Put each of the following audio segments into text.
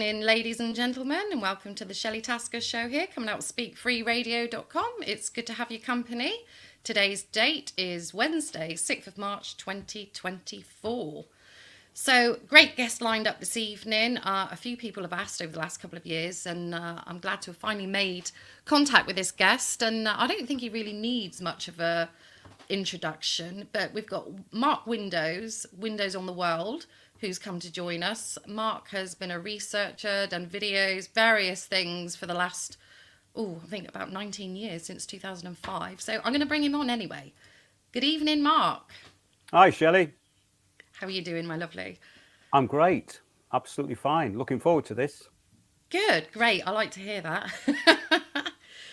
evening, ladies and gentlemen, and welcome to the Shelley Tasker show here, coming out of speakfreeradio.com. It's good to have your company. Today's date is Wednesday, 6th of March, 2024. So, great guest lined up this evening. A few people have asked over the last couple of years, and I'm glad to have finally made contact with this guest. And I don't think he really needs much of a introduction, but we've got Mark Windows on the World, who's come to join us. Mark has been a researcher, done videos, various things for the last, I think about 19 years, since 2005. So I'm going to bring him on anyway. Good evening, Mark. Hi, Shelley. How are you doing, my lovely? I'm great. Absolutely fine. Looking forward to this. Good, great. I like to hear that.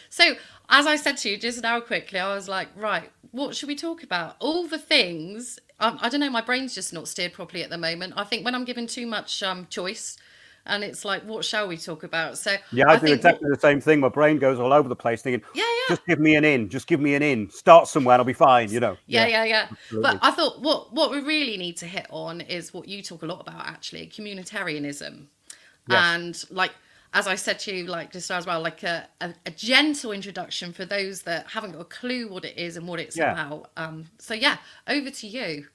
So, as I said to you just now quickly, I was like, right, what should we talk about? All the things. I don't know, my brain's just not steered properly at the moment. I think when I'm given too much choice, and it's like, what shall we talk about? So yeah, I do exactly the same thing. My brain goes all over the place thinking, just give me an in, just give me an in. Start somewhere and I'll be fine, you know. Yeah. But I thought what we really need to hit on is what you talk a lot about, actually, communitarianism. Yes. And like, as I said to you, like just as well, like a gentle introduction for those that haven't got a clue what it is and what it's about. So yeah, over to you.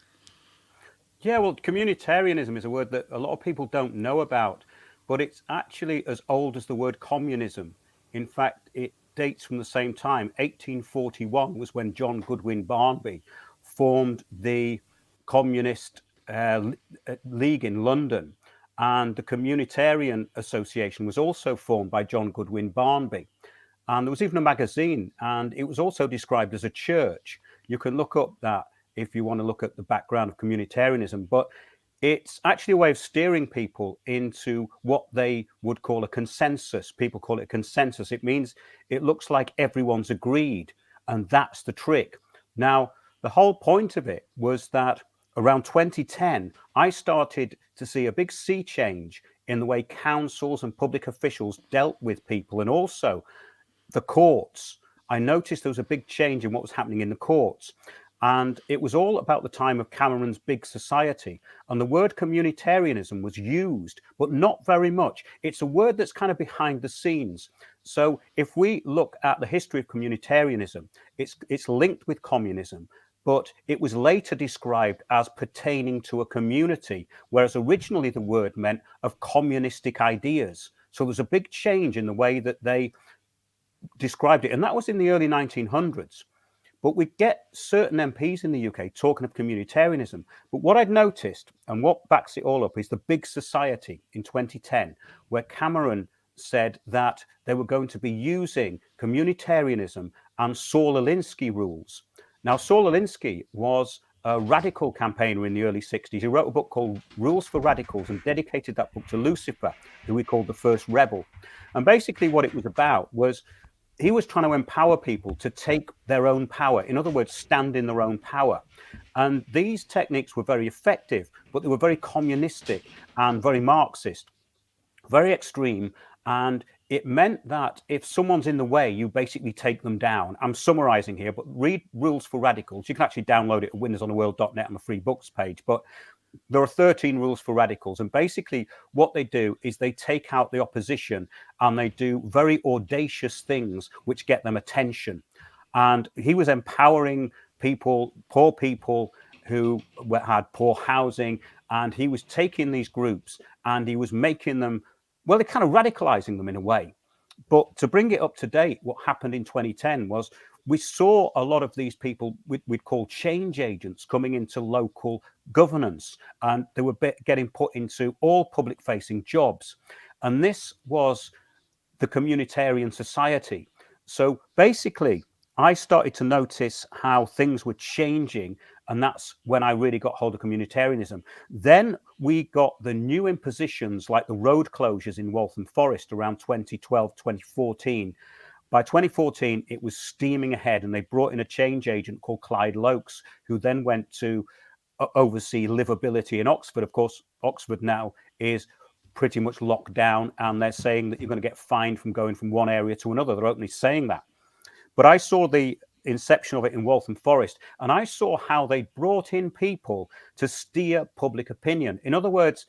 Yeah, well, communitarianism is a word that a lot of people don't know about, but it's actually as old as the word communism. In fact, it dates from the same time. 1841 was when John Goodwin Barnby formed the Communist League in London. And the Communitarian Association was also formed by John Goodwin Barnby. And there was even a magazine, and it was also described as a church. You can look up that if you want to look at the background of communitarianism. But it's actually a way of steering people into what they would call a consensus. People call it a consensus. It means it looks like everyone's agreed, and that's the trick. Now, the whole point of it was that around 2010, I started to see a big sea change in the way councils and public officials dealt with people, and also the courts. I noticed there was a big change in what was happening in the courts. And it was all about the time of Cameron's Big Society. And the word communitarianism was used, but not very much. It's a word that's kind of behind the scenes. So if we look at the history of communitarianism, it's linked with communism. But it was later described as pertaining to a community, whereas originally the word meant of communistic ideas. So there's a big change in the way that they described it. And that was in the early 1900s. But we get certain MPs in the UK talking of communitarianism. But what I'd noticed, and what backs it all up, is the Big Society in 2010, where Cameron said that they were going to be using communitarianism and Saul Alinsky rules. Now, Saul Alinsky was a radical campaigner in the early 60s. He wrote a book called Rules for Radicals and dedicated that book to Lucifer, who we called the first rebel. And basically what it was about was he was trying to empower people to take their own power. In other words, stand in their own power. And these techniques were very effective, but they were very communistic and very Marxist, very extreme. And it meant that if someone's in the way, you basically take them down. I'm summarizing here, but read Rules for Radicals. You can actually download it at windowsontheworld.net on the free books page. But there are 13 rules for radicals. And basically what they do is they take out the opposition and they do very audacious things which get them attention. And he was empowering people, poor people who had poor housing. And he was taking these groups and he was making them, well, they're kind of radicalizing them in a way. But to bring it up to date, what happened in 2010 was we saw a lot of these people we'd call change agents coming into local governance, and they were getting put into all public-facing jobs. And this was the communitarian society. So basically, I started to notice how things were changing, and that's when I really got hold of communitarianism. Then we got the new impositions like the road closures in Waltham Forest around 2012, 2014. By 2014, it was steaming ahead, and they brought in a change agent called Clyde Lokes, who then went to oversee livability in Oxford. Of course, Oxford now is pretty much locked down, and they're saying that you're going to get fined from going from one area to another. They're openly saying that. But I saw the inception of it in Waltham Forest, and I saw how they brought in people to steer public opinion. In other words,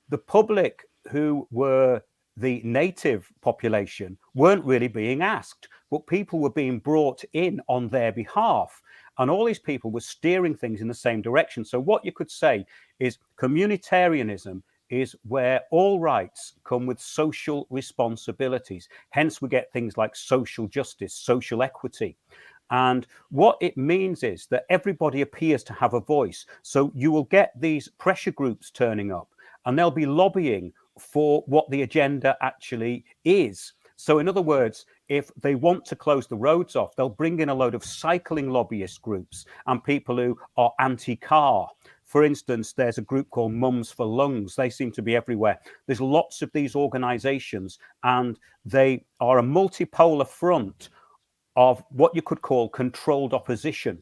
the public who were the native population weren't really being asked, but people were being brought in on their behalf. And all these people were steering things in the same direction. So what you could say is communitarianism is where all rights come with social responsibilities. Hence, we get things like social justice, social equity. And what it means is that everybody appears to have a voice. So you will get these pressure groups turning up, and they'll be lobbying for what the agenda actually is. So, in other words, if they want to close the roads off, they'll bring in a load of cycling lobbyist groups and people who are anti-car. For instance, there's a group called Mums for Lungs. They seem to be everywhere. There's lots of these organizations, and they are a multipolar front of what you could call controlled opposition,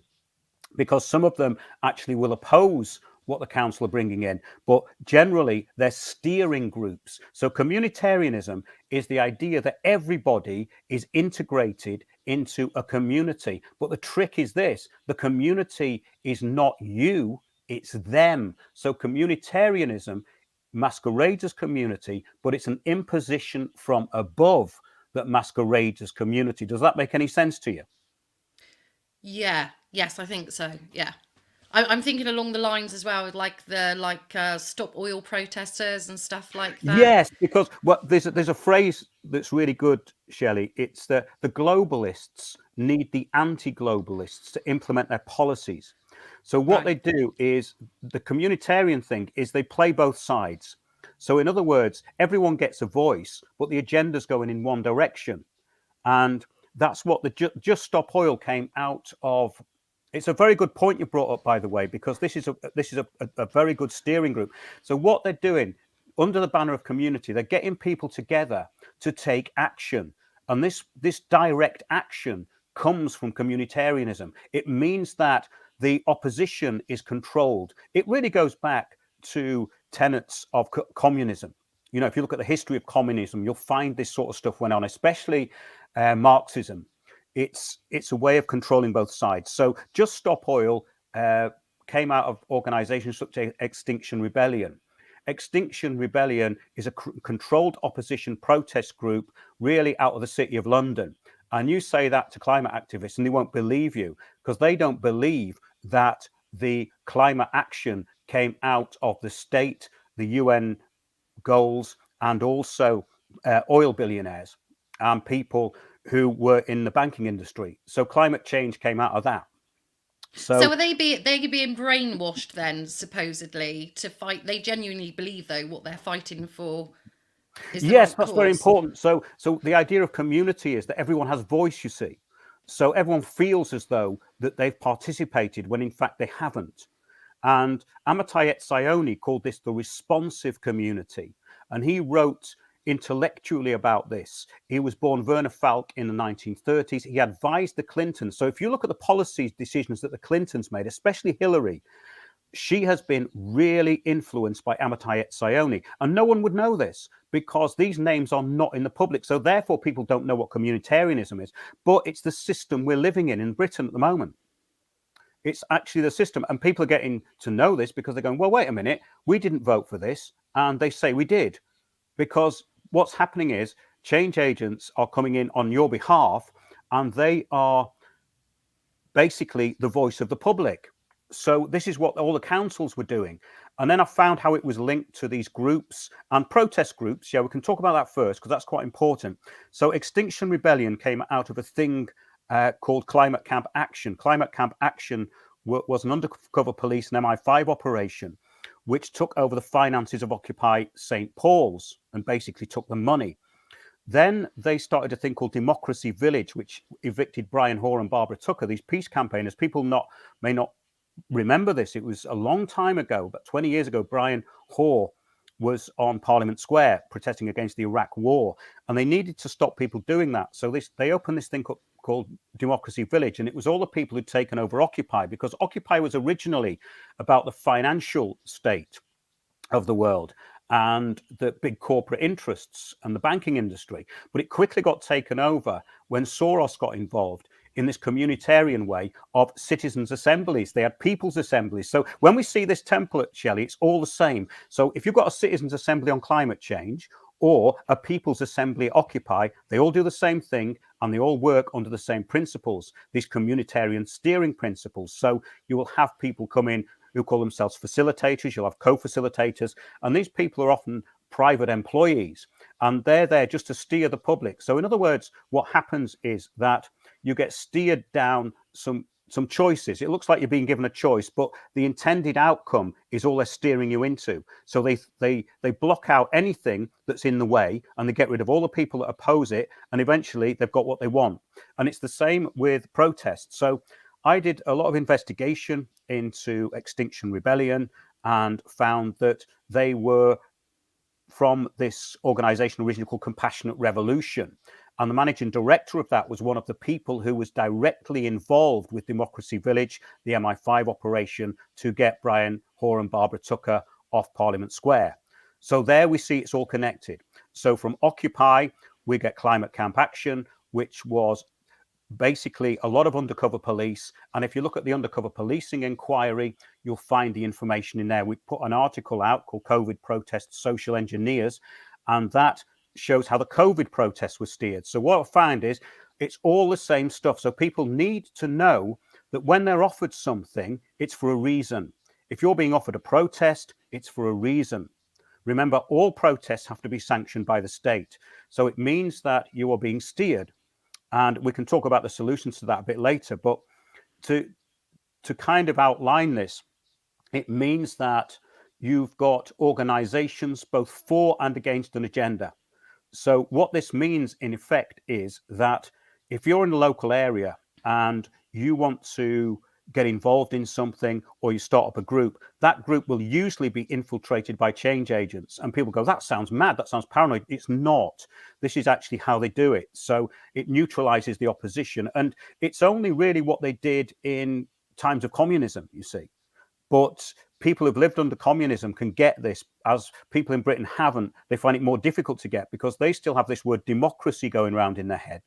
because some of them actually will oppose what the council are bringing in, but generally they're steering groups. So communitarianism is the idea that everybody is integrated into a community. But the trick is this: the community is not you, it's them. So communitarianism masquerades as community, but it's an imposition from above that masquerades as community. Does that make any sense to you? Yeah. Yes, I think so. Yeah. I'm thinking along the lines as well, with like the stop oil protesters and stuff like that. Yes, because there's a phrase that's really good, Shelley. It's the globalists need the anti-globalists to implement their policies. So what Right. they do is, the communitarian thing is, they play both sides. So in other words, everyone gets a voice, but the agenda's going in one direction. And that's what the Just Stop Oil came out of. It's a very good point you brought up, by the way, because this is a very good steering group. So what they're doing under the banner of community, they're getting people together to take action. And this direct action comes from communitarianism. It means that the opposition is controlled. It really goes back to tenets of communism. You know, if you look at the history of communism, you'll find this sort of stuff went on, especially Marxism. It's a way of controlling both sides. So Just Stop Oil came out of organizations such as Extinction Rebellion. Extinction Rebellion is a controlled opposition protest group, really out of the city of London. And you say that to climate activists and they won't believe you, because they don't believe that the climate action came out of the state, the UN goals, and also oil billionaires and people who were in the banking industry. So climate change came out of that. So So are they being brainwashed then, supposedly, to fight? They genuinely believe, though, what they're fighting for is the yes, right that's very cause. important. So the idea of community is that everyone has voice, you see. So everyone feels as though that they've participated when in fact they haven't. And Amartya Sen called this the responsive community. And he wrote intellectually about this. He was born Werner Falk in the 1930s. He advised the Clintons. So if you look at the policy decisions that the Clintons made, especially Hillary, she has been really influenced by Amartya Sen. And no one would know this because these names are not in the public. So therefore, people don't know what communitarianism is. But it's the system we're living in Britain at the moment. It's actually the system. And people are getting to know this because they're going, well, wait a minute, we didn't vote for this. And they say we did. Because what's happening is change agents are coming in on your behalf and they are basically the voice of the public. So this is what all the councils were doing. And then I found how it was linked to these groups and protest groups. Yeah, we can talk about that first because that's quite important. So Extinction Rebellion came out of a thing called Climate Camp Action. Climate Camp Action was an undercover police and MI5 operation which took over the finances of Occupy St. Paul's and basically took the money. Then they started a thing called Democracy Village, which evicted Brian Hoare and Barbara Tucker, these peace campaigners. People may not remember this. It was a long time ago, about 20 years ago. Brian Hoare was on Parliament Square protesting against the Iraq War, and they needed to stop people doing that. So they opened this thing called Democracy Village, and it was all the people who'd taken over Occupy, because Occupy was originally about the financial state of the world and the big corporate interests and the banking industry. But it quickly got taken over when Soros got involved in this communitarian way of citizens' assemblies. They had people's assemblies. So when we see this template, Shelley, it's all the same. So if you've got a citizens' assembly on climate change, or a People's Assembly Occupy. They all do the same thing and they all work under the same principles, these communitarian steering principles. So you will have people come in who call themselves facilitators, you'll have co-facilitators, and these people are often private employees, and they're there just to steer the public. So in other words, what happens is that you get steered down some choices. It looks like you're being given a choice, but the intended outcome is all they're steering you into. So they block out anything that's in the way, and they get rid of all the people that oppose it, and eventually they've got what they want. And it's the same with protests. So I did a lot of investigation into Extinction Rebellion and found that they were from this organization originally called Compassionate Revolution. And the managing director of that was one of the people who was directly involved with Democracy Village, the MI5 operation, to get Brian Hoare and Barbara Tucker off Parliament Square. So there we see it's all connected. So from Occupy, we get Climate Camp Action, which was basically a lot of undercover police. And if you look at the undercover policing inquiry, you'll find the information in there. We put an article out called COVID Protests, Social Engineers, and that shows how the COVID protests were steered. So what I find is it's all the same stuff. So people need to know that when they're offered something, it's for a reason. If you're being offered a protest, it's for a reason. Remember, all protests have to be sanctioned by the state. So it means that you are being steered. And we can talk about the solutions to that a bit later. But to kind of outline this, it means that you've got organizations both for and against an agenda. So what this means in effect is that if you're in a local area and you want to get involved in something or you start up a group, that group will usually be infiltrated by change agents. And people go, that sounds mad, that sounds paranoid. It's not. This is actually how they do it. So it neutralizes the opposition. And it's only really what they did in times of communism, you see. But people who've lived under communism can get this, as people in Britain haven't. They find it more difficult to get because they still have this word democracy going around in their head,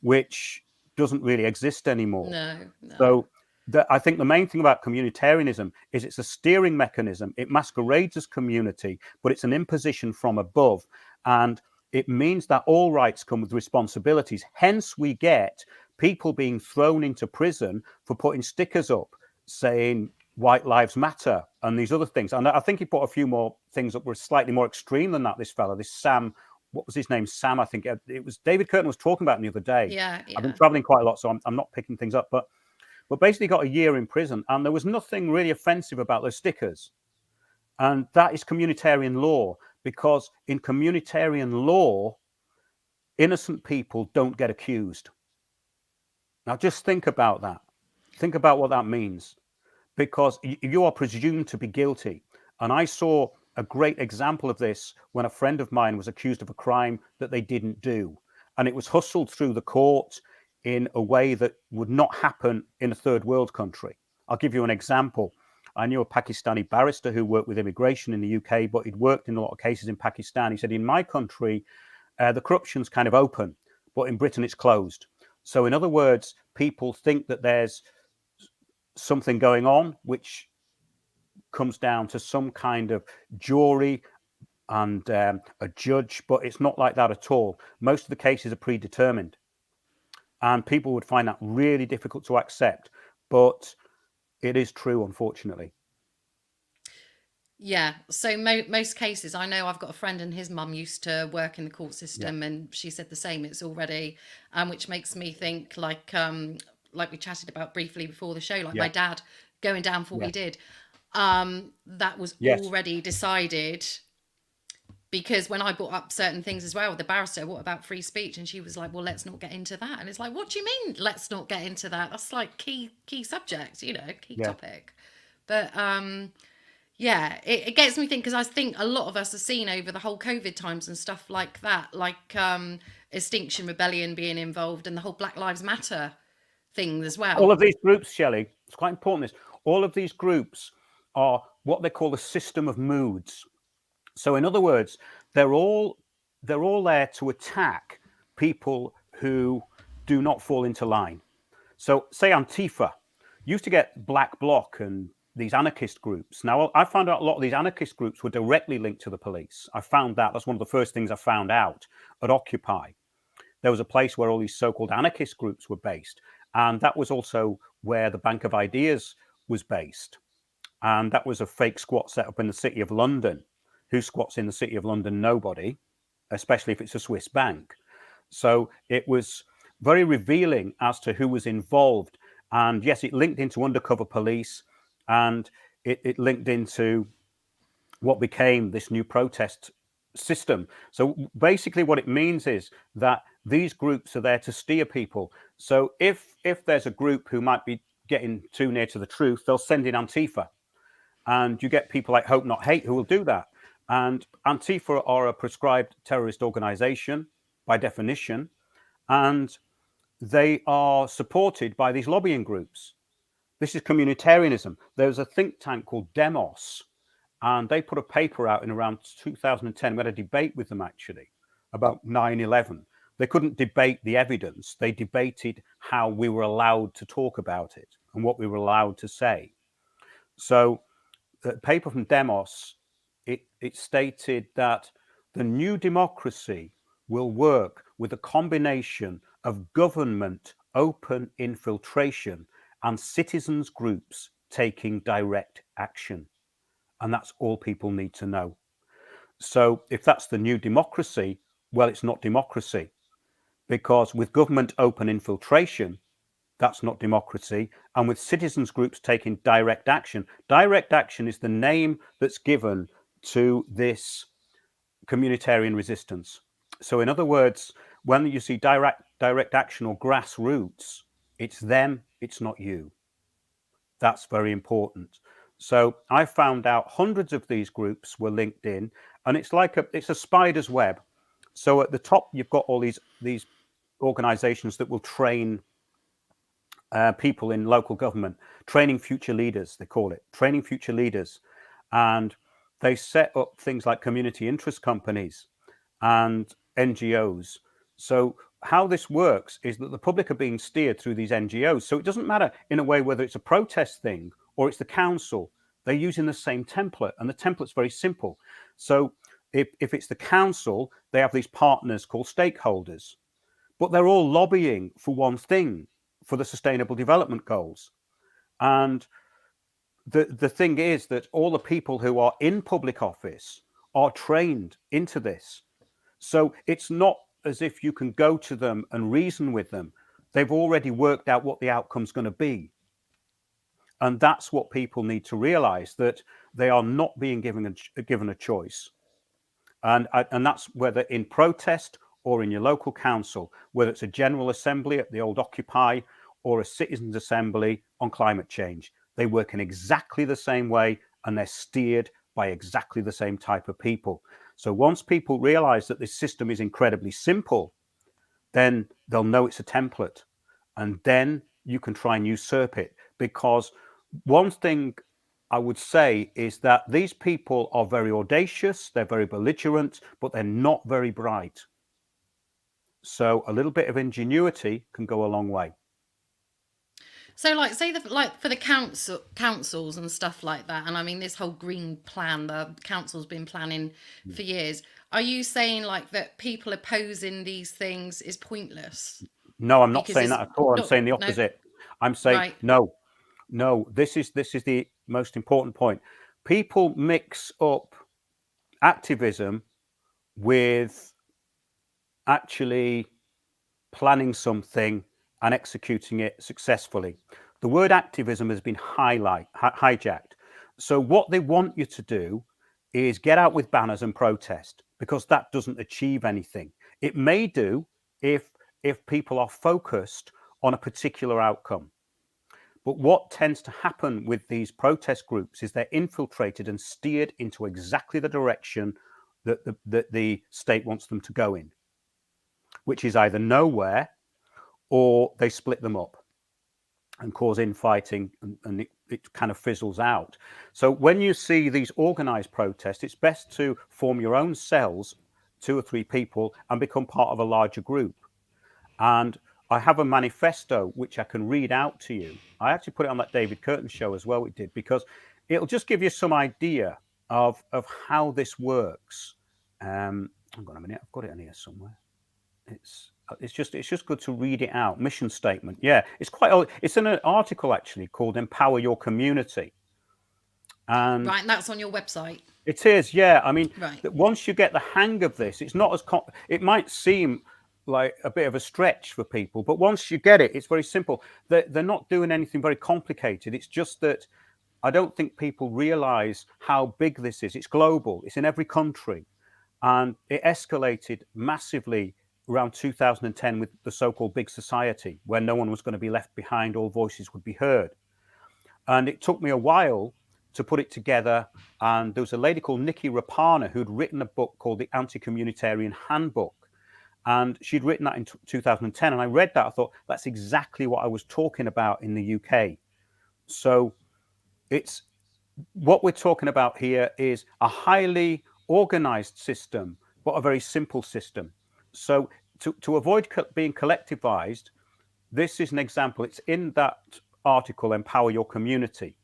which doesn't really exist anymore. No. So I think the main thing about communitarianism is it's a steering mechanism. It masquerades as community, but it's an imposition from above. And it means that all rights come with responsibilities. Hence, we get people being thrown into prison for putting stickers up saying White Lives Matter and these other things. And I think he put a few more things that were slightly more extreme than that, this fella, this Sam. What was his name? Sam, I think. It was David Curtin was talking about it the other day. Yeah. I've been traveling quite a lot, so I'm not picking things up. But basically got a year in prison, and there was nothing really offensive about those stickers. And that is communitarian law, because in communitarian law, innocent people don't get accused. Now, just think about that. Think about what that means, because you are presumed to be guilty. And I saw a great example of this when a friend of mine was accused of a crime that they didn't do. And it was hustled through the court in a way that would not happen in a third world country. I'll give you an example. I knew a Pakistani barrister who worked with immigration in the UK, but he'd worked in a lot of cases in Pakistan. He said, in my country, the corruption's kind of open, but in Britain it's closed. So in other words, people think that there's something going on, which comes down to some kind of jury and a judge, but it's not like that at all. Most of the cases are predetermined. And people would find that really difficult to accept. But it is true, unfortunately. Yeah. So most cases, I know I've got a friend and his mum used to work in the court system, and she said the same. It's already, which makes me think like we chatted about briefly before the show, like my dad going down for what he did. That was already decided. Because when I brought up certain things as well with the barrister, what about free speech? And she was like, well, let's not get into that. And it's like, what do you mean, let's not get into that? That's like key subject, key topic. But it gets me thinking, because I think a lot of us have seen over the whole COVID times and stuff like that, like Extinction Rebellion being involved and the whole Black Lives Matter thing as well. All of these groups, Shelley, it's quite important this, all of these groups are what they call a system of moods. So in other words, they're all there to attack people who do not fall into line. So say Antifa used to get Black Bloc and these anarchist groups. Now, I found out a lot of these anarchist groups were directly linked to the police. I found that. That's one of the first things I found out at Occupy. There was a place where all these so-called anarchist groups were based. And that was also where the Bank of Ideas was based. And that was a fake squat set up in the City of London. Who squats in the City of London? Nobody, especially if it's a Swiss bank. So it was very revealing as to who was involved. And yes, it linked into undercover police, and it linked into what became this new protest system. So basically what it means is that these groups are there to steer people. So if there's a group who might be getting too near to the truth, they'll send in Antifa. And you get people like Hope Not Hate who will do that. And Antifa are a prescribed terrorist organization by definition, and they are supported by these lobbying groups. This is communitarianism. There's a think tank called Demos, and they put a paper out in around 2010. We had a debate with them actually about 9/11. They couldn't debate the evidence. They debated how we were allowed to talk about it and what we were allowed to say. So the paper from Demos, it stated that the new democracy will work with a combination of government open infiltration and citizens groups taking direct action. And that's all people need to know. So if that's the new democracy, well, it's not democracy, because with government open infiltration, that's not democracy. And with citizens groups taking direct action is the name that's given to this communitarian resistance. So in other words, when you see direct action or grassroots, it's them, it's not you. That's very important. So I found out hundreds of these groups were linked in, and it's like it's a spider's web. So at the top, you've got all these organizations that will train people in local government, training future leaders, they call it, training future leaders. And they set up things like community interest companies and NGOs. So how this works is that the public are being steered through these NGOs. So it doesn't matter in a way whether it's a protest thing or it's the council. They're using the same template, and the template's very simple. So if it's the council, they have these partners called stakeholders, but they're all lobbying for one thing, for the Sustainable Development Goals. And the thing is that all the people who are in public office are trained into this. So it's not as if you can go to them and reason with them. They've already worked out what the outcome's going to be. And that's what people need to realize, that they are not being given a choice. And that's whether in protest or in your local council, whether it's a general assembly at the old Occupy or a citizens' assembly on climate change. They work in exactly the same way, and they're steered by exactly the same type of people. So once people realize that this system is incredibly simple, then they'll know it's a template. And then you can try and usurp it. Because one thing I would say is that these people are very audacious, they're very belligerent, but they're not very bright. So a little bit of ingenuity can go a long way. So, like, say for the councils and stuff like that, and I mean this whole green plan, the council's been planning for years. Are you saying like that people opposing these things is pointless? No, I'm not saying that at all. I'm saying the No, opposite. I'm saying right. no. This is the most important point. People mix up activism with actually planning something and executing it successfully. The word activism has been hijacked. So what they want you to do is get out with banners and protest, because that doesn't achieve anything. It may do if people are focused on a particular outcome. But what tends to happen with these protest groups is they're infiltrated and steered into exactly the direction that the state wants them to go in, which is either nowhere, or they split them up and cause infighting, and it kind of fizzles out. So when you see these organized protests, it's best to form your own cells, 2 or 3 people, and become part of a larger group. And I have a manifesto which I can read out to you. I actually put it on that David Curtin show as well. It did, because it'll just give you some idea of how this works. Hang on a minute, I've got it in here somewhere. It's just good to read it out. Mission statement. Yeah, it's quite old. It's in an article actually called "Empower Your Community," and Right, and that's on your website. it is. Yeah, I mean, Right. that once you get the hang of this, it's not as it might seem like a bit of a stretch for people, but once you get it, it's very simple. They're not doing anything very complicated. It's just that I don't think people realize how big this is. It's global. It's in every country, and it escalated massively around 2010 with the so-called Big Society, where no one was going to be left behind, all voices would be heard. And it took me a while to put it together. And there was a lady called Nikki Rapana who'd written a book called The Anti-Communitarian Handbook. And she'd written that in 2010. And I read that. I thought, that's exactly what I was talking about in the UK. So it's what we're talking about here is a highly organized system, but a very simple system. So to avoid being collectivized, this is an example. It's in that article, Empower Your Community.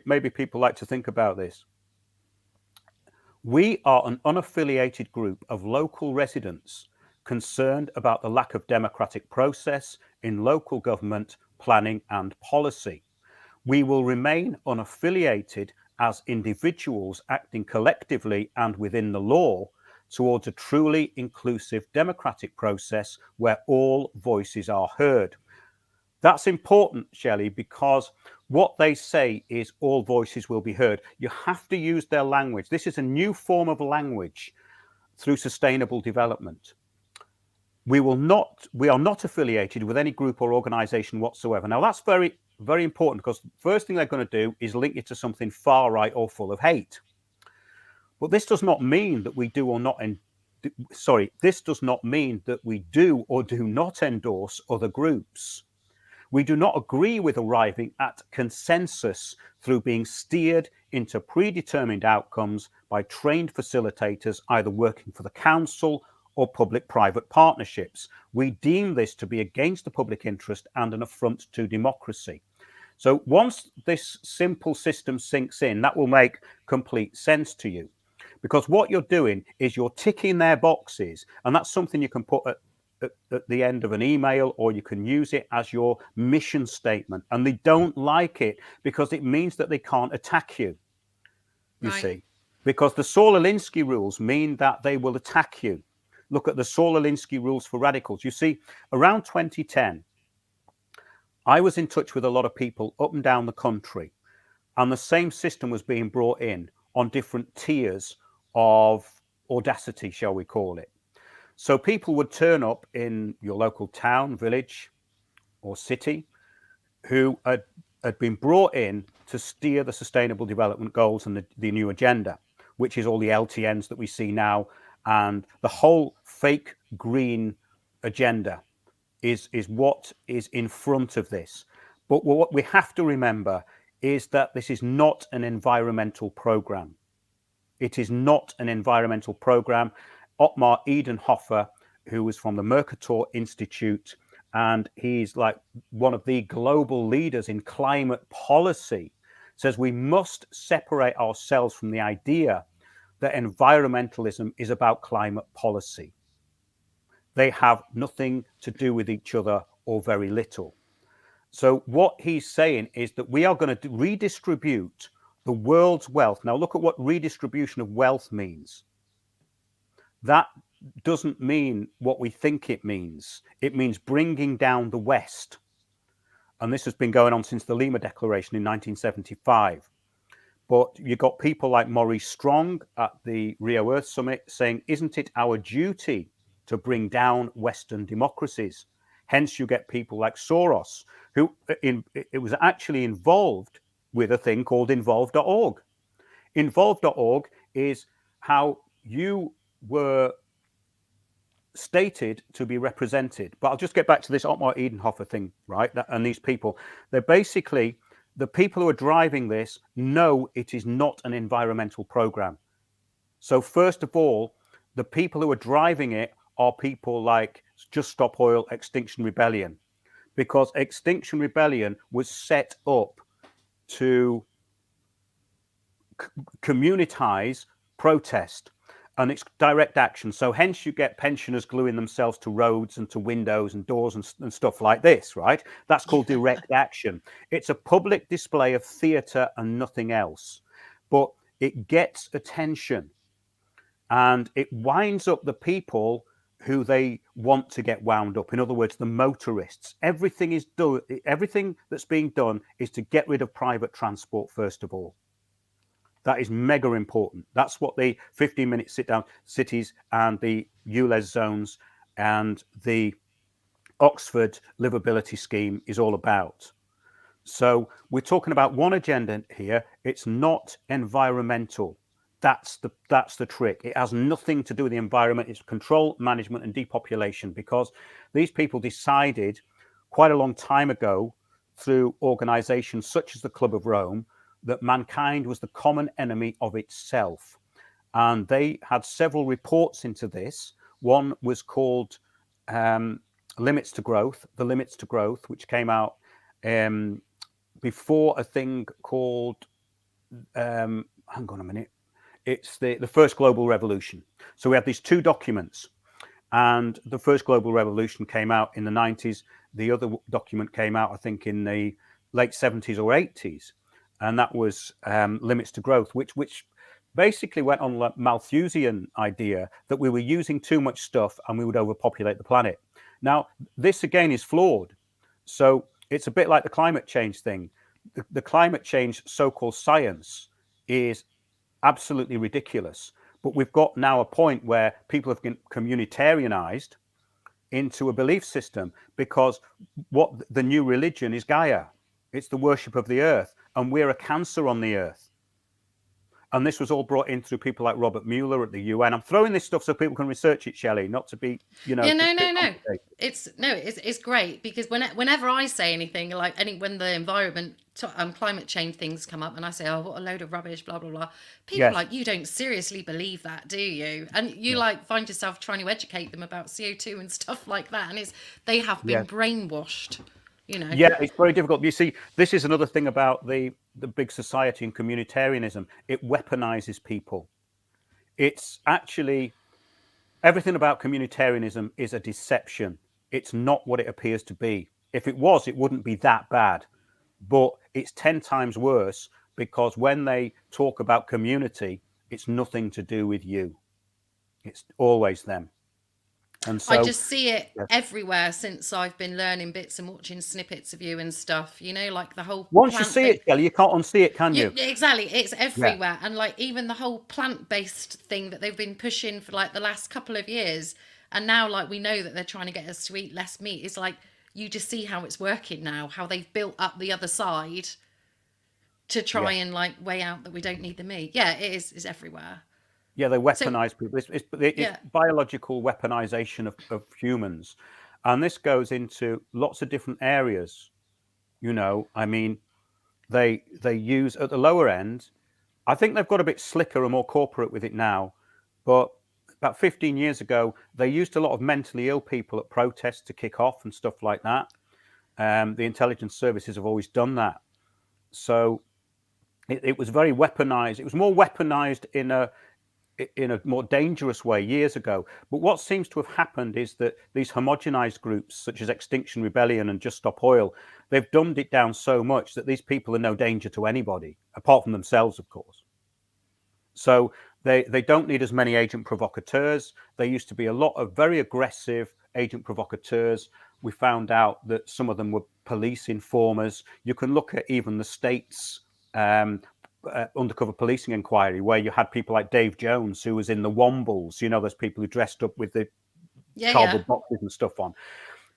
Maybe people like to think about this. We are an unaffiliated group of local residents concerned about the lack of democratic process in local government, planning and policy. We will remain unaffiliated as individuals acting collectively and within the law towards a truly inclusive democratic process where all voices are heard. That's important, Shelley, because what they say is all voices will be heard. You have to use their language. This is a new form of language through sustainable development. We are not affiliated with any group or organization whatsoever. Now, that's very, very important, because the first thing they're going to do is link it to something far right or full of hate. But this does not mean that we do or not this does not mean that we do or do not endorse other groups. We do not agree with arriving at consensus through being steered into predetermined outcomes by trained facilitators, either working for the council or public-private partnerships. We deem this to be against the public interest and an affront to democracy. So once this simple system sinks in, that will make complete sense to you. Because what you're doing is you're ticking their boxes, and that's something you can put at the end of an email, or you can use it as your mission statement. And they don't like it because it means that they can't attack you, you see. Because the Saul-Alinsky rules mean that they will attack you. Look at the Saul-Alinsky rules for radicals. You see, around 2010, I was in touch with a lot of people up and down the country, and the same system was being brought in on different tiers of audacity, shall we call it. So people would turn up in your local town, village, or city who had been brought in to steer the Sustainable Development Goals and the new agenda, which is all the LTNs that we see now, and the whole fake green agenda is what is in front of this. But what we have to remember is that this is not an environmental program. It is not an environmental program. Ottmar Edenhofer, who was from the Mercator Institute, and he's like one of the global leaders in climate policy, says we must separate ourselves from the idea that environmentalism is about climate policy. They have nothing to do with each other, or very little. So what he's saying is that we are going to redistribute the world's wealth. Now look at what redistribution of wealth means. That doesn't mean what we think it means. It means bringing down the West. And this has been going on since the Lima Declaration in 1975. But you've got people like Maurice Strong at the Rio Earth Summit saying, isn't it our duty to bring down Western democracies? Hence, you get people like Soros, who it was actually involved with a thing called Involve.org. Involve.org is how you were stated to be represented. But I'll just get back to this Ottmar Edenhofer thing, right? And these people, they're basically, the people who are driving this know it is not an environmental program. So first of all, the people who are driving it are people like Just Stop Oil, Extinction Rebellion, because Extinction Rebellion was set up to communitize protest, and it's direct action. So hence you get pensioners gluing themselves to roads and to windows and doors and stuff like this, right? That's called direct action. It's a public display of theatre and nothing else, but it gets attention and it winds up the people who they want to get wound up. In other words, the motorists. Everything that's being done is to get rid of private transport first of all. That is mega important. That's what the 15-minute sit-down cities and the ULEZ zones and the Oxford livability scheme is all about. So we're talking about one agenda here. It's not environmental. That's the trick. It has nothing to do with the environment. It's control, management, and depopulation, because these people decided quite a long time ago through organizations such as the Club of Rome that mankind was the common enemy of itself. And they had several reports into this. One was called Limits to Growth, The Limits to Growth, which came out before a thing called, hang on a minute, it's the First Global Revolution. So we have these two documents, and the First Global Revolution came out in the 90s. The other document came out, I think, in the late 70s or 80s. And that was Limits to Growth, which basically went on like Malthusian idea that we were using too much stuff and we would overpopulate the planet. Now, this again is flawed. So it's a bit like the climate change thing. The climate change so-called science is absolutely ridiculous. But we've got now a point where people have been communitarianized into a belief system, because what the new religion is Gaia. It's the worship of the earth, and we're a cancer on the earth. And this was all brought in through people like Robert Mueller at the UN. I'm throwing this stuff so people can research it, Shelley, not to be, Yeah, no. It's great, because whenever I say anything like when the environment climate change things come up and I say, oh, what a load of rubbish, blah blah blah, people are like, you don't seriously believe that, do you? And you like find yourself trying to educate them about CO2 and stuff like that, and they have been brainwashed. Yeah, it's very difficult. You see, this is another thing about the big society and communitarianism. It weaponizes people. It's actually, everything about communitarianism is a deception. It's not what it appears to be. If it was, it wouldn't be that bad. But it's 10 times worse, because when they talk about community, it's nothing to do with you. It's always them. And so I just see it everywhere since I've been learning bits and watching snippets of you and stuff, like the whole once you plant see thing. it, Kelly, you can't unsee it, can you? Exactly. It's everywhere. And like even the whole plant-based thing that they've been pushing for like the last couple of years. And now like we know that they're trying to get us to eat less meat. It's like you just see how it's working now, how they've built up the other side to try and like weigh out that we don't need the meat. Yeah, it's everywhere. Yeah, they weaponize people. It's biological weaponization of humans. And this goes into lots of different areas. I mean, they use at the lower end. I think they've got a bit slicker and more corporate with it now. But about 15 years ago, they used a lot of mentally ill people at protests to kick off and stuff like that. The intelligence services have always done that. So it was very weaponized. It was more weaponized in a more dangerous way years ago. But what seems to have happened is that these homogenized groups such as Extinction Rebellion and Just Stop Oil, they've dumbed it down so much that these people are no danger to anybody, apart from themselves, of course. So they don't need as many agent provocateurs. There used to be a lot of very aggressive agent provocateurs. We found out that some of them were police informers. You can look at even the state's undercover policing inquiry, where you had people like Dave Jones, who was in the Wombles. Those people who dressed up with the cardboard boxes and stuff on.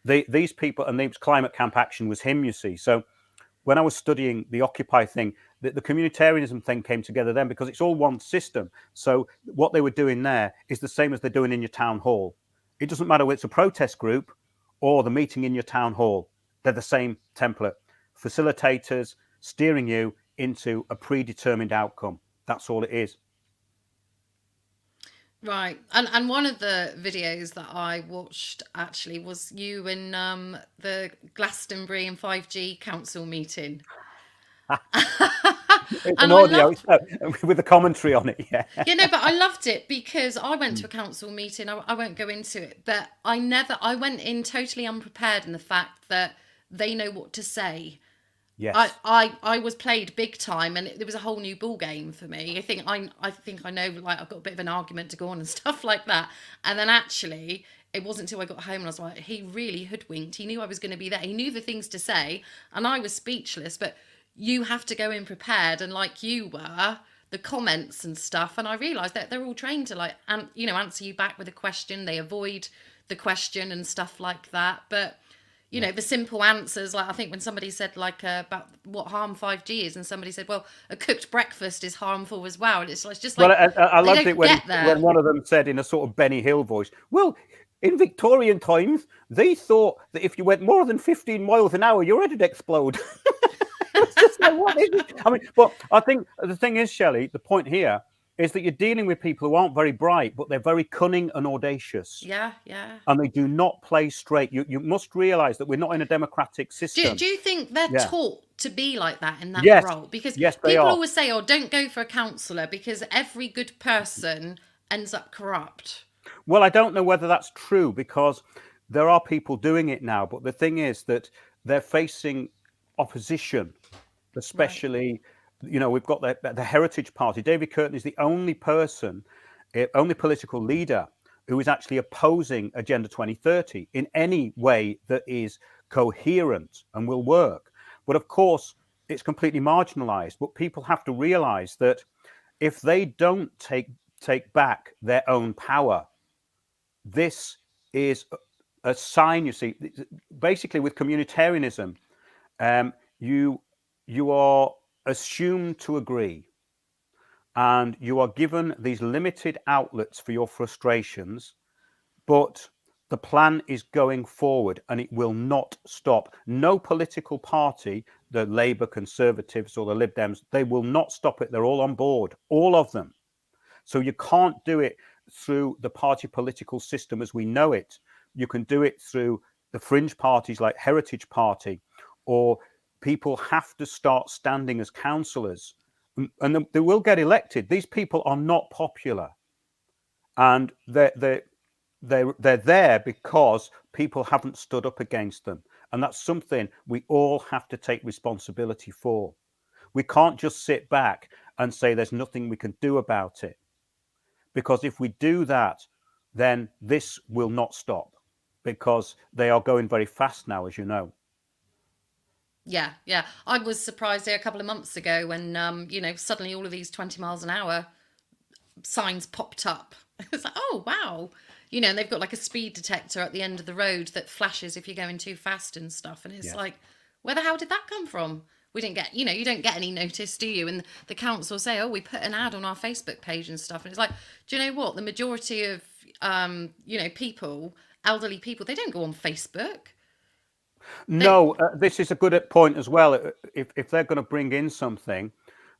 These people, and the Climate Camp Action was him, you see. So when I was studying the Occupy thing, the communitarianism thing came together then, because it's all one system. So what they were doing there is the same as they're doing in your town hall. It doesn't matter whether it's a protest group or the meeting in your town hall. They're the same template. Facilitators steering you into a predetermined outcome. That's all it is. Right. And one of the videos that I watched actually was you in the Glastonbury and 5G council meeting. It's an And I audio loved, with the commentary on it. Yeah. you know, but I loved it because I went to Mm. a council meeting. I won't go into it, but I went in totally unprepared in the fact that they know what to say. Yes. I was played big time, and it was a whole new ball game for me. I think I know, like, I've got a bit of an argument to go on and stuff like that. And then actually, it wasn't until I got home and I was like, he really hoodwinked. He knew I was going to be there. He knew the things to say, and I was speechless. But you have to go in prepared, and like you were, the comments and stuff. And I realised that they're all trained to, like, answer you back with a question. They avoid the question and stuff like that. But Yeah. the simple answers, like I think when somebody said, like, about what harm 5G is, and somebody said, well, a cooked breakfast is harmful as well, and it's just Well, like I they loved it don't get when there. one of them said in a sort of Benny Hill voice, "Well, in Victorian times, they thought that if you went more than 15 miles an hour, your head'd explode." It's just like, what is it? I mean, but I think the thing is, Shelley, the point here is that you're dealing with people who aren't very bright, but they're very cunning and audacious, Yeah, yeah. and they do not play straight. You must realise that we're not in a democratic do, system. do you think they're Yeah. taught to be like that in that Yes. role? Because Yes, they people are. always say, oh, don't go for a counsellor because every good person ends up corrupt. Well, I don't know whether that's true because there are people doing it now, but the thing is that they're facing opposition, Right. especially, we've got the Heritage Party. David Curtin is the only person, only political leader who is actually opposing Agenda 2030 in any way that is coherent and will work. But of course, it's completely marginalized. But people have to realize that if they don't take back their own power, this is a sign. You see, basically with communitarianism, you are assumed to agree, and you are given these limited outlets for your frustrations, but the plan is going forward and it will not stop. No political party, the Labour, Conservatives, or the Lib Dems, they will not stop it. They're all on board, all of them. So you can't do it through the party political system as we know it. You can do it through the fringe parties like Heritage Party, or people have to start standing as councillors, and they will get elected. These people are not popular, and they're there because people haven't stood up against them, and that's something we all have to take responsibility for. We can't just sit back and say there's nothing we can do about it, because if we do that, then this will not stop, because they are going very fast now, as you know. Yeah, yeah. I was surprised there a couple of months ago when, suddenly all of these 20 miles an hour signs popped up. It's like, oh, wow. And they've got like a speed detector at the end of the road that flashes if you're going too fast and stuff. And it's Yes. like, where the hell did that come from? We didn't get, you don't get any notice, do you? And the council say, oh, we put an ad on our Facebook page and stuff. And it's like, do you know what? The majority of, people, elderly people, they don't go on Facebook. They, No, this is a good point as well. If they're going to bring in something,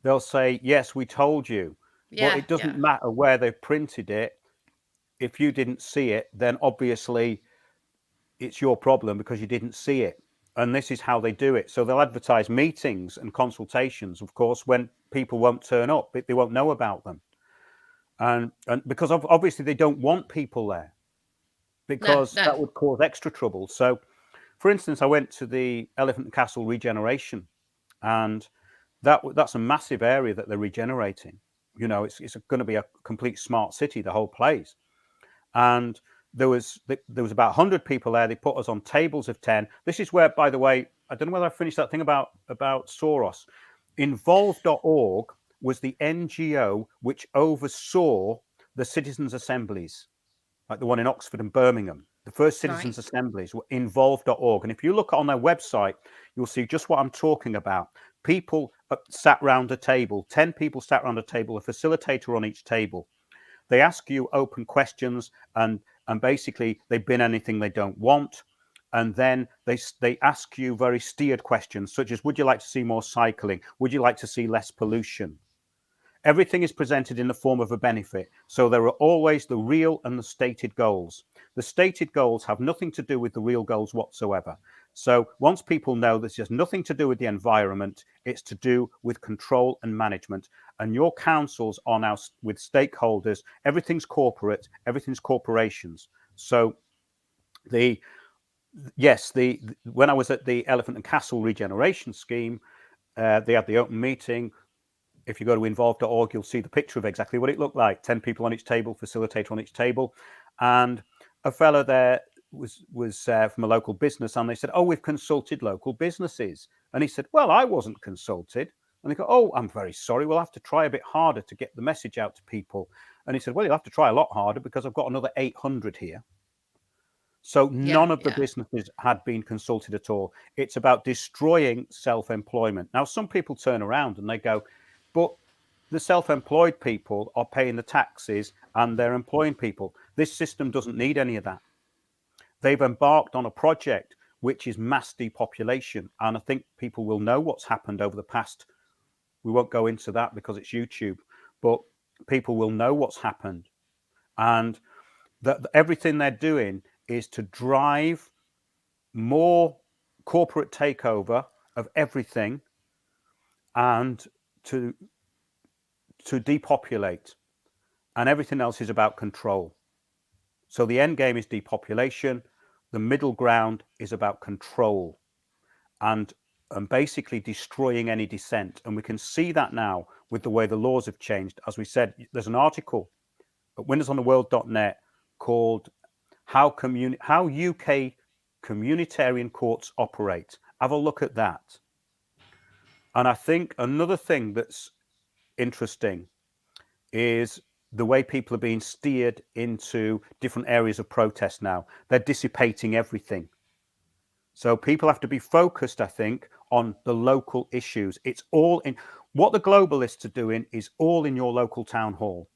they'll say, yes, we told you. But yeah, it doesn't yeah. matter where they've printed it. If you didn't see it, then obviously it's your problem because you didn't see it. And this is how they do it. So they'll advertise meetings and consultations, of course, when people won't turn up, they won't know about them. And because obviously they don't want people there, No, because no. that would cause extra trouble. So, for instance, I went to the Elephant and Castle regeneration, and that's a massive area that they're regenerating. It's going to be a complete smart city, the whole place. And there was about 100 people there. They put us on tables of 10. This is where, by the way, I don't know whether I finished that thing about Soros. Involve.org was the NGO which oversaw the citizens' assemblies, like the one in Oxford and Birmingham. The first Right. citizens' assemblies were involve.org. And if you look on their website, you'll see just what I'm talking about. People sat round a table, 10 people sat round a table, a facilitator on each table. They ask you open questions, and basically they bin anything they don't want. And then they ask you very steered questions, such as, would you like to see more cycling? Would you like to see less pollution? Everything is presented in the form of a benefit. So there are always the real and the stated goals. The stated goals have nothing to do with the real goals whatsoever. So once people know this has nothing to do with the environment, it's to do with control and management. And your councils are now with stakeholders. Everything's corporate, everything's corporations. So the when I was at the Elephant and Castle regeneration scheme, they had the open meeting. If you go to involve.org, you'll see the picture of exactly what it looked like. 10 people on each table, facilitator on each table. And a fellow there was from a local business, and they said, oh, we've consulted local businesses. And he said, well, I wasn't consulted. And they go, oh, I'm very sorry. We'll have to try a bit harder to get the message out to people. And he said, well, you'll have to try a lot harder because I've got another 800 here. So none of the businesses had been consulted at all. It's about destroying self-employment. Now, some people turn around and they go, but the self-employed people are paying the taxes and they're employing people. This system doesn't need any of that. They've embarked on a project which is mass depopulation. And I think people will know what's happened over the past. We won't go into that because it's YouTube, but people will know what's happened. And that everything they're doing is to drive more corporate takeover of everything and to depopulate, and everything else is about control. So the end game is depopulation. The middle ground is about control and basically destroying any dissent. And we can see that now with the way the laws have changed. As we said, there's an article at windowsontheworld.net called how UK communitarian courts operate. Have a look at that. And I think another thing that's interesting is the way people are being steered into different areas of protest now. They're dissipating everything. So people have to be focused, I think, on the local issues. It's all in what the globalists are doing is all in your local town hall.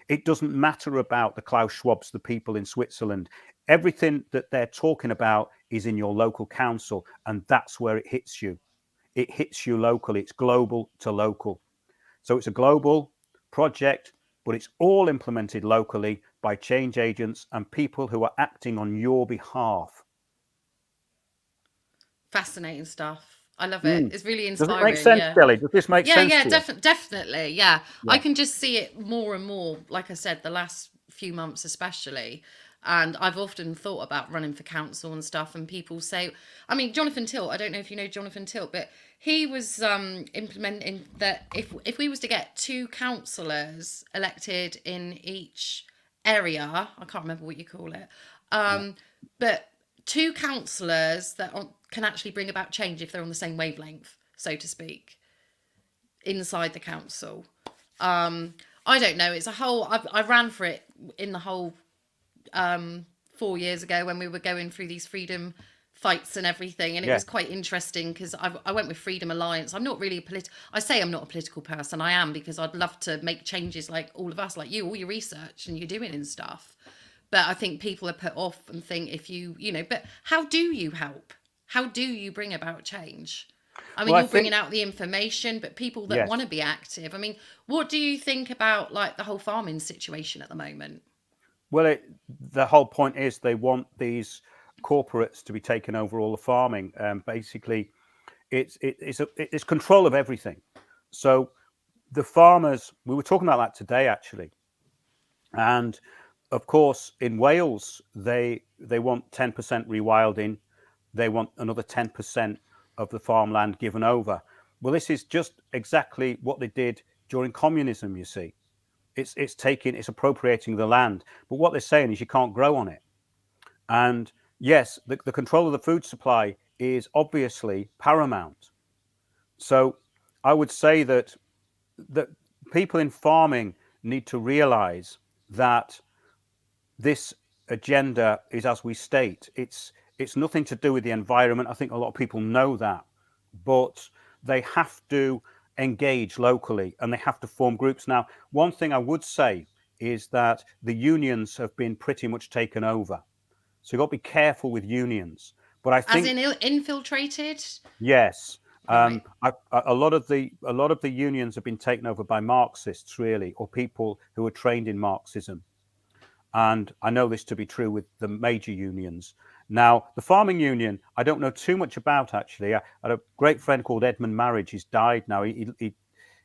It doesn't matter about the Klaus Schwabs, the people in Switzerland. Everything that they're talking about is in your local council, and that's where it hits you. It hits you locally. It's global to local. So it's a global project, but it's all implemented locally by change agents and people who are acting on your behalf. Fascinating stuff. I love it. It's really inspiring. Does it make sense, Shelley? Does this make sense? Definitely. Yeah. I can just see it more and more, like I said, the last few months especially. And I've often thought about running for council and stuff, and people say, I mean, Jonathan Tilt, I don't know if you know Jonathan Tilt, but he was implementing that if we was to get 2 councillors elected in each area, I can't remember what you call it, but 2 councillors that can actually bring about change if they're on the same wavelength, so to speak, inside the council. I don't know. It's a whole. I ran for it in the whole 4 years ago when we were going through these freedom fights and everything, and it was quite interesting because I went with Freedom Alliance. I'm not really I say I'm not a political person. I am, because I'd love to make changes like all of us, like you, all your research and you're doing and stuff. But I think people are put off and think but how do you help? How do you bring about change? I mean, you're bringing out the information, but people that want to be active. I mean, what do you think about like the whole farming situation at the moment? Well, the whole point is they want these corporates to be taking over all the farming. Basically, it's control of everything. So the farmers, we were talking about that today actually, and of course in Wales they want 10% rewilding. They want another 10% of the farmland given over. Well, this is just exactly what they did during communism. You see, it's appropriating the land, but what they're saying is you can't grow on it. And yes, the control of the food supply is obviously paramount. So I would say that people in farming need to realize that this agenda is, as we state, it's nothing to do with the environment. I think a lot of people know that, but they have to engage locally and they have to form groups. Now, one thing I would say is that the unions have been pretty much taken over. So you've got to be careful with unions. But I think, as in infiltrated? yes. Right. A lot of the unions have been taken over by Marxists, really, or people who are trained in Marxism. And I know this to be true with the major unions. Now, the farming union, I don't know too much about, actually. I had a great friend called Edmund Marriage. He's died now.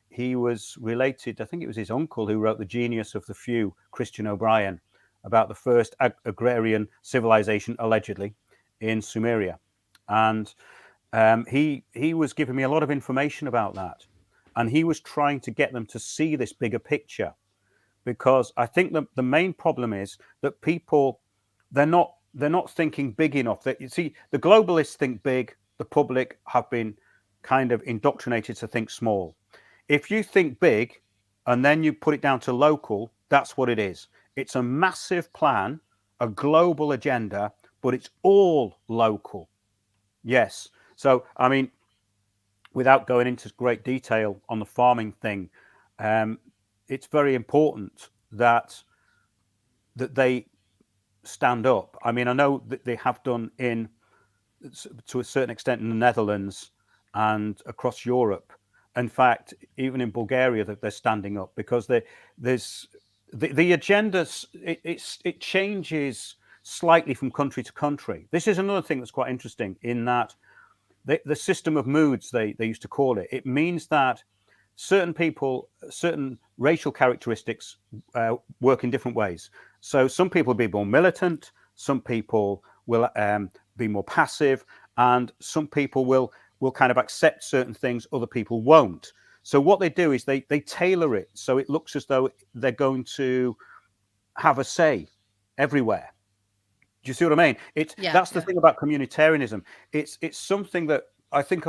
He was related, I think it was his uncle who wrote The Genius of the Few, Christian O'Brien, about the first agrarian civilization, allegedly, in Sumeria. And he was giving me a lot of information about that. And he was trying to get them to see this bigger picture, because I think the main problem is that people, they're not thinking big enough. That, you see, the globalists think big, the public have been kind of indoctrinated to think small. If you think big and then you put it down to local, that's what it is. It's a massive plan, a global agenda, but it's all local. Yes. So, I mean, without going into great detail on the farming thing, it's very important that they stand up. I mean, I know that they have done to a certain extent in the Netherlands and across Europe. In fact, even in Bulgaria, that they're standing up, because there's the agenda. It changes slightly from country to country. This is another thing that's quite interesting, in that the system of moods, they used to call it. It means that certain people, certain racial characteristics work in different ways. So some people will be more militant, some people will be more passive, and some people will kind of accept certain things, other people won't. So what they do is they tailor it so it looks as though they're going to have a say everywhere. Do you see what I mean? Yeah, That's the yeah. thing about communitarianism. It's something that I think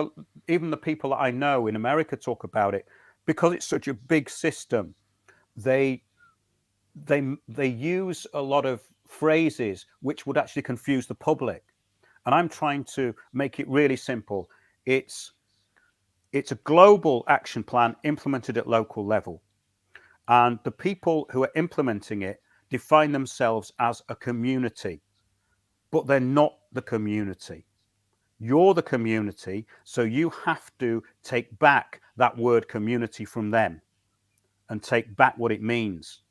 even the people that I know in America talk about it, because it's such a big system. They they use a lot of phrases which would actually confuse the public, and I'm trying to make it really simple. It's it's a global action plan implemented at local level, and the people who are implementing it define themselves as a community, but they're not the community. You're the community, so you have to take back that word community from them and take back what it means.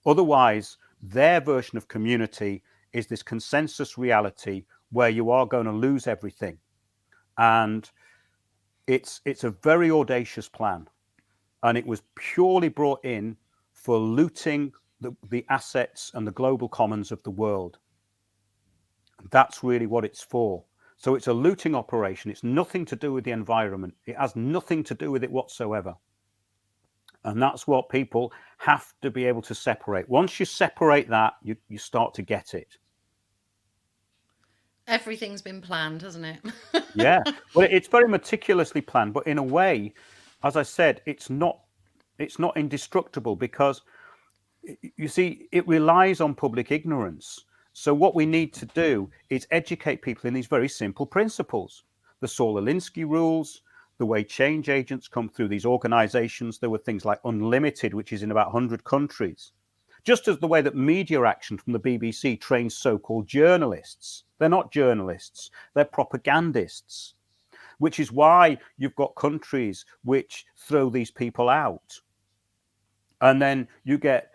Otherwise, their version of community is this consensus reality where you are going to lose everything. And it's a very audacious plan. And it was purely brought in for looting the assets and the global commons of the world. That's really what it's for. So it's a looting operation. It's nothing to do with the environment. It has nothing to do with it whatsoever. And that's what people have to be able to separate. Once you separate that, you start to get it. Everything's been planned, hasn't it? Yeah. Well, it's very meticulously planned, but in a way, as I said, it's not indestructible, because you see, it relies on public ignorance. So what we need to do is educate people in these very simple principles. The Saul-Alinsky rules, the way change agents come through these organizations. There were things like Unlimited, which is in about 100 countries. Just as the way that Media Action from the BBC trains so-called journalists. They're not journalists, they're propagandists, which is why you've got countries which throw these people out. And then you get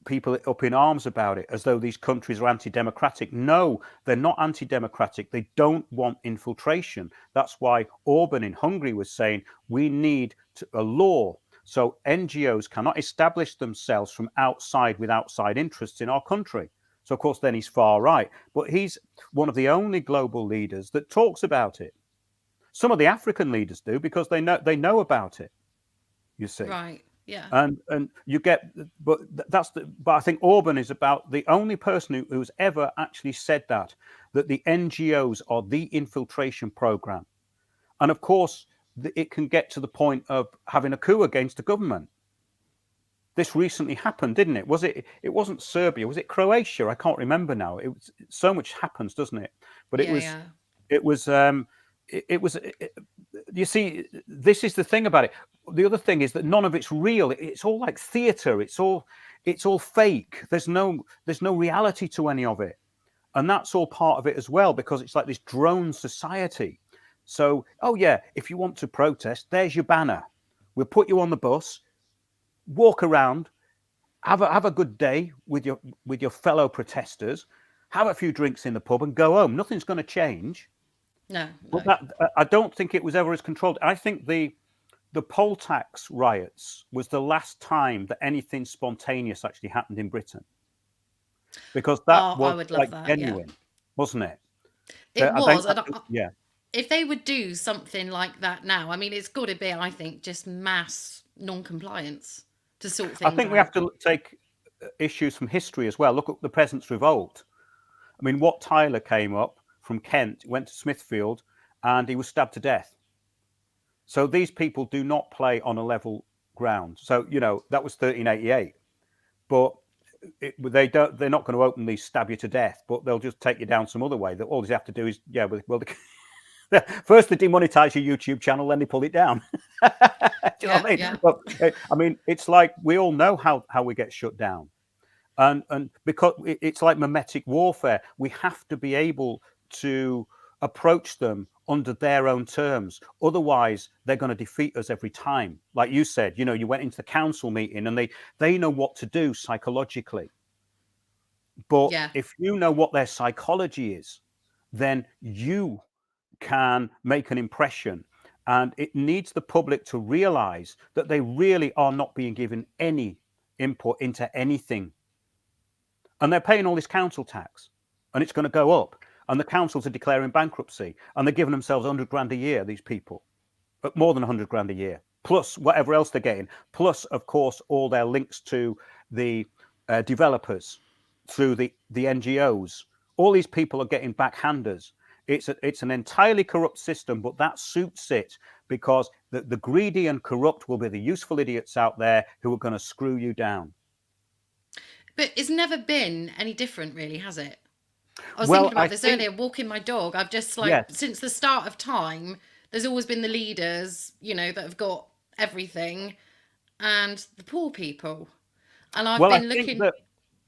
people up in arms about it, as though these countries are anti-democratic. No, they're not anti-democratic. They don't want infiltration. That's why Orban in Hungary was saying we need a law so NGOs cannot establish themselves from outside with outside interests in our country. So of course then he's far right, but he's one of the only global leaders that talks about it. Some of the African leaders do, because they know about it, you see. Right. Yeah. And you get, but I think Orban is about the only person who's ever actually said that the NGOs are the infiltration program. And of course, it can get to the point of having a coup against the government. This recently happened, didn't it? It wasn't Serbia, was it Croatia? I can't remember now. So much happens, doesn't it? But yeah, yeah. it was you see, this is the thing about it. The other thing is that none of it's real. It's all like theater. It's all fake. There's no reality to any of it. And that's all part of it as well, because it's like this drone society. So, oh yeah, if you want to protest, there's your banner. We'll put you on the bus, walk around, have a good day with your fellow protesters, have a few drinks in the pub, and go home. Nothing's going to change. No, But no. that I don't think it was ever as controlled. I think the poll tax riots was the last time that anything spontaneous actually happened in Britain, because that Oh, I was would love like that. Yeah, genuine, wasn't it? it I think was. And yeah. if they would do something like that now, I mean, it's got to be, I think, just mass non-compliance to sort I things think we have out. to take issues from history as well. Look at the Peasants' Revolt. I mean, Wat Tyler came up from Kent, went to Smithfield, and he was stabbed to death. So these people do not play on a level ground. So that was 1388, but they're not going to openly stab you to death, but they'll just take you down some other way. That all they have to do is first they demonetize your YouTube channel, then they pull it down. Do you know Yeah, what I yeah, mean? But I mean, it's like we all know how we get shut down, and because it's like mimetic warfare, we have to be able to approach them under their own terms. Otherwise, they're going to defeat us every time. Like you said, you went into the council meeting, and they know what to do psychologically. But yeah. if you know what their psychology is, then you can make an impression. And it needs the public to realize that they really are not being given any input into anything. And they're paying all this council tax, and it's going to go up. And the councils are declaring bankruptcy, and they're giving themselves 100 grand a year, these people, but more than 100 grand a year, plus whatever else they're getting, plus, of course, all their links to the developers through the NGOs. All these people are getting backhanders. It's an entirely corrupt system, but that suits it because the greedy and corrupt will be the useful idiots out there who are going to screw you down. But it's never been any different, really, has it? I was Well, thinking I about this think earlier, walking my dog. I've just like, yes. since the start of time, there's always been the leaders, that have got everything and the poor people. And I've Well, I been think looking, that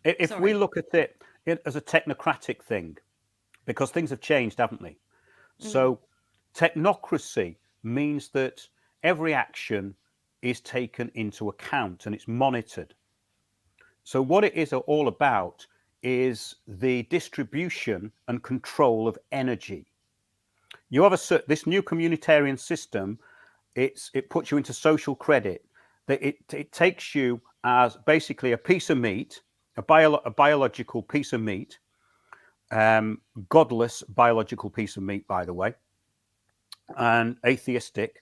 if we sorry. look at it as a technocratic thing, because things have changed, haven't they? Mm, So technocracy means that every action is taken into account and it's monitored. So what it is all about is the distribution and control of energy. You have this new communitarian system. It puts you into social credit. That it takes you as basically a piece of meat, a biological piece of meat, godless biological piece of meat, by the way, and atheistic,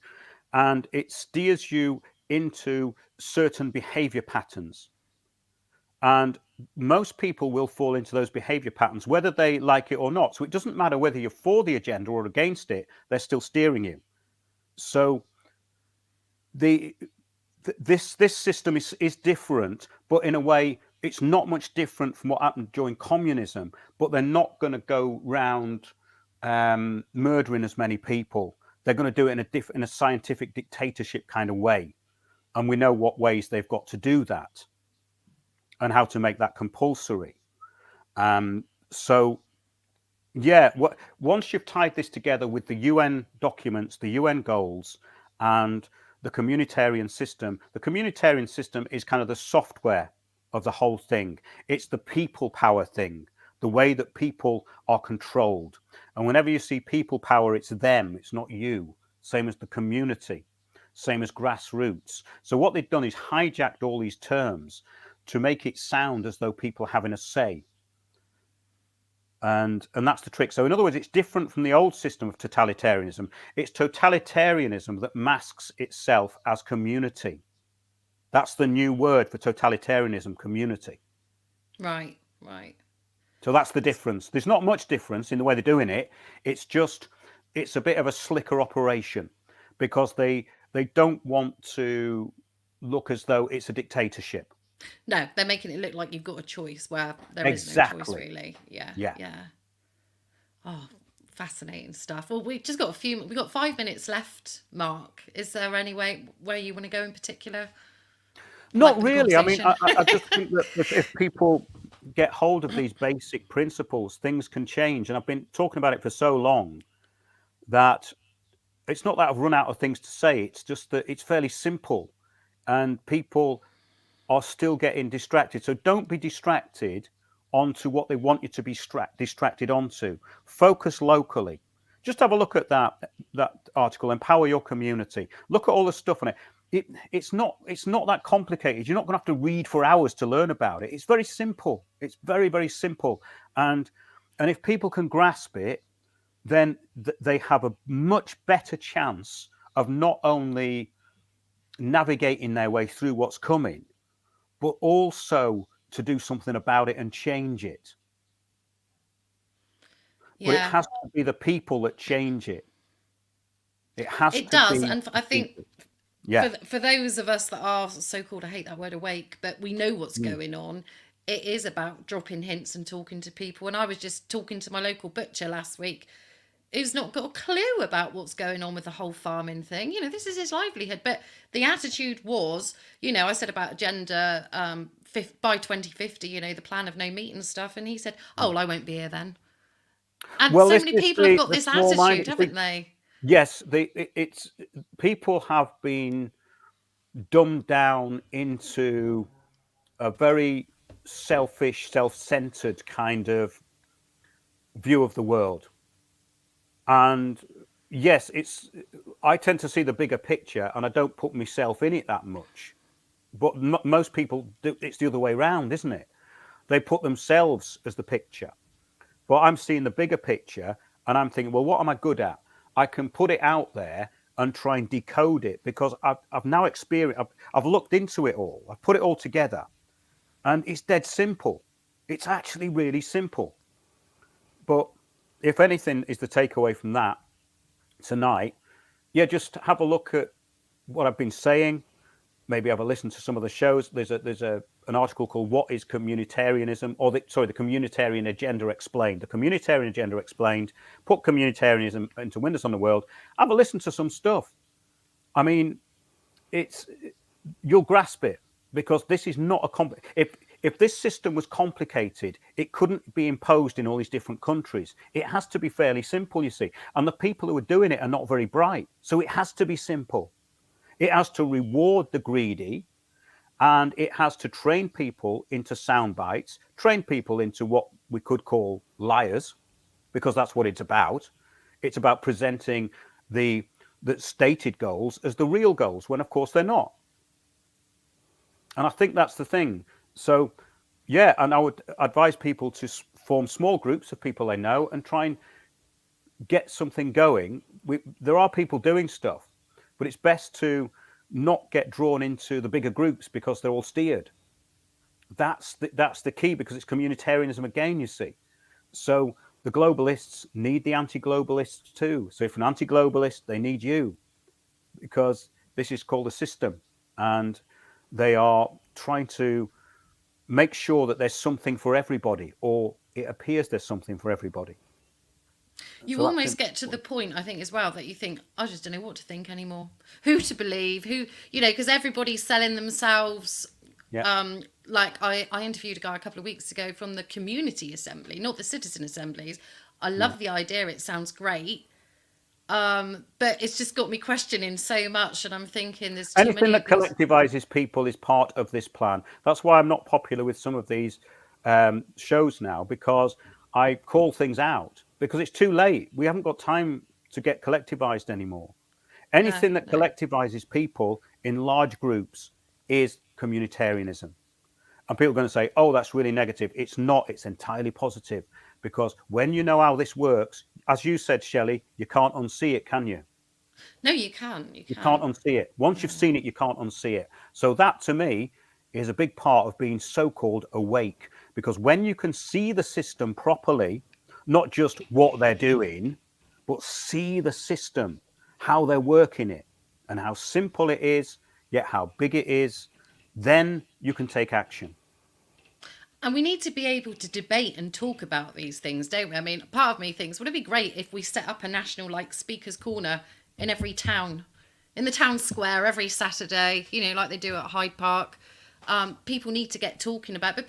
and it steers you into certain behavior patterns. And most people will fall into those behavior patterns, whether they like it or not. So it doesn't matter whether you're for the agenda or against it, they're still steering you. So the this system is different, but in a way it's not much different from what happened during communism. But they're not going to go round murdering as many people. They're going to do it in a scientific dictatorship kind of way, and we know what ways they've got to do that and how to make that compulsory. So yeah, once you've tied this together with the UN documents, the UN goals, and the communitarian system is kind of the software of the whole thing. It's the people power thing, the way that people are controlled. And whenever you see people power, it's them, it's not you. Same as the community, same as grassroots. So what they've done is hijacked all these terms to make it sound as though people are having a say. And that's the trick. So in other words, it's different from the old system of totalitarianism. It's totalitarianism that masks itself as community. That's the new word for totalitarianism, community. right, right. So that's the difference. There's not much difference in the way they're doing it. It's a bit of a slicker operation because they don't want to look as though it's a dictatorship. No, they're making it look like you've got a choice where there is no choice, Exactly. really. Yeah, Yeah. yeah. Oh, fascinating stuff. Well, we've just got we've got 5 minutes left, Mark. Is there any way where you want to go in particular? Like Not with the really. I mean, conversation? I just think that if people get hold of these basic principles, things can change. And I've been talking about it for so long that it's not that I've run out of things to say. It's just that it's fairly simple, and people are still getting distracted. So don't be distracted onto what they want you to be distracted onto. Focus locally. Just have a look at that article. Empower your community. Look at all the stuff on it. It's not that complicated. You're not going to have to read for hours to learn about it. It's very simple. It's very, very simple. And if people can grasp it, then they have a much better chance of not only navigating their way through what's coming, but also to do something about it and change it. But it Yeah, has to be the people that change it. It has it to does. be And the I think people. Yeah. for those of us that are so-called, I hate that word, awake, but we know what's Mm. going on, it is about dropping hints and talking to people. And I was just talking to my local butcher last week, who's not got a clue about what's going on with the whole farming thing. This is his livelihood. But the attitude was, I said about agenda, by 2050, the plan of no meat and stuff. And he said, oh, well, I won't be here then. And Well, so this many is people have got the this small attitude, minded. haven't they? Yes, it's people have been dumbed down into a very selfish, self-centered kind of view of the world. And yes, I tend to see the bigger picture, and I don't put myself in it that much. But most people do. It's the other way around, isn't it? They put themselves as the picture. But I'm seeing the bigger picture, and I'm thinking, well, what am I good at? I can put it out there and try and decode it, because I've now experienced. I've looked into it all. I've put it all together, and it's dead simple. It's actually really simple. But if anything is the takeaway from that tonight, yeah, just have a look at what I've been saying. Maybe have a listen to some of the shows. There's an article called "What is Communitarianism?" or the Communitarian Agenda Explained. The Communitarian Agenda Explained. Put communitarianism into Windows on the World. Have a listen to some stuff. I mean, it's you'll grasp it, because this is not a if this system was complicated, it couldn't be imposed in all these different countries. It has to be fairly simple, you see. And the people who are doing it are not very bright, so it has to be simple. It has to reward the greedy, and it has to train people into sound bites, train people into what we could call liars, because that's what it's about. It's about presenting the stated goals as the real goals, when of course they're not. And I think that's the thing. So, yeah, and I would advise people to form small groups of people they know and try and get something going. There are people doing stuff, but it's best to not get drawn into the bigger groups, because they're all steered. That's the key, because it's communitarianism again, you see. So the globalists need the anti-globalists too. So if an anti-globalist, they need you, because this is called a system, and they are trying to make sure that there's something for everybody, or it appears there's something for everybody. You So that's almost it. get to the point, I think, as well, that you think, I just don't know what to think anymore. Who to believe, because everybody's selling themselves. Yeah. Like I interviewed a guy a couple of weeks ago from the community assembly, not the citizen assemblies. I Yeah. love the idea, it sounds great. But it's just got me questioning so much, and I'm thinking there's too Anything many that of these. collectivizes people is part of this plan. That's why I'm not popular with some of these shows now, because I call things out, because it's too late. We haven't got time to get collectivized anymore. No, Anything that no. collectivizes people in large groups is communitarianism. And people are going to say, oh, that's really negative. It's not. It's entirely positive, because when you know how this works, as you said, Shelley, you can't unsee it, can you? No, you can't. You You can't can't. unsee it. Once you've seen it, you can't unsee it. So that, to me, is a big part of being so-called awake, because when you can see the system properly, not just what they're doing, but see the system, how they're working it, and how simple it is, yet how big it is, then you can take action. And we need to be able to debate and talk about these things, don't we? I mean, part of me thinks, would it be great if we set up a national, like, speakers corner in every town, in the town square every Saturday, like they do at Hyde Park, people need to get talking about, but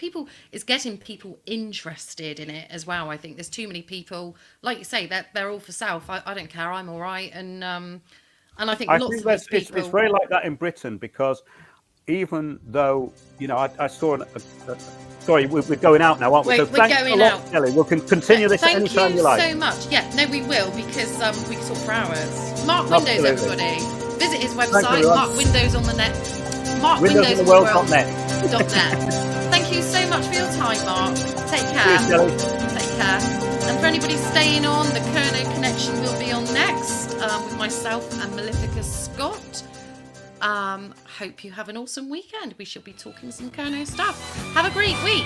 it's getting people interested in it as well. I think there's too many people, like you say, that they're all for self. I don't care, I'm all right. And I think I lots think of these it's people. very like that in Britain, because even though, I saw sorry, we're going out now, aren't we? We're So thanks a going lot, out. Shelley. We can continue this Thank anytime you you like. so much. Yeah, no, we will, because we can talk for hours. Mark Windows, Absolutely. everybody. Visit his Thanks, website, everyone. Mark Windows on the net. WindowsInTheWorld.net. .net. Thank you so much for your time, Mark. Take care. Cheers, Shelley. Take care. And for anybody staying on, the Kerno Connection will be on next with myself and Malefica Scott. Hope you have an awesome weekend. We shall be talking some Kerno stuff. Have a great week.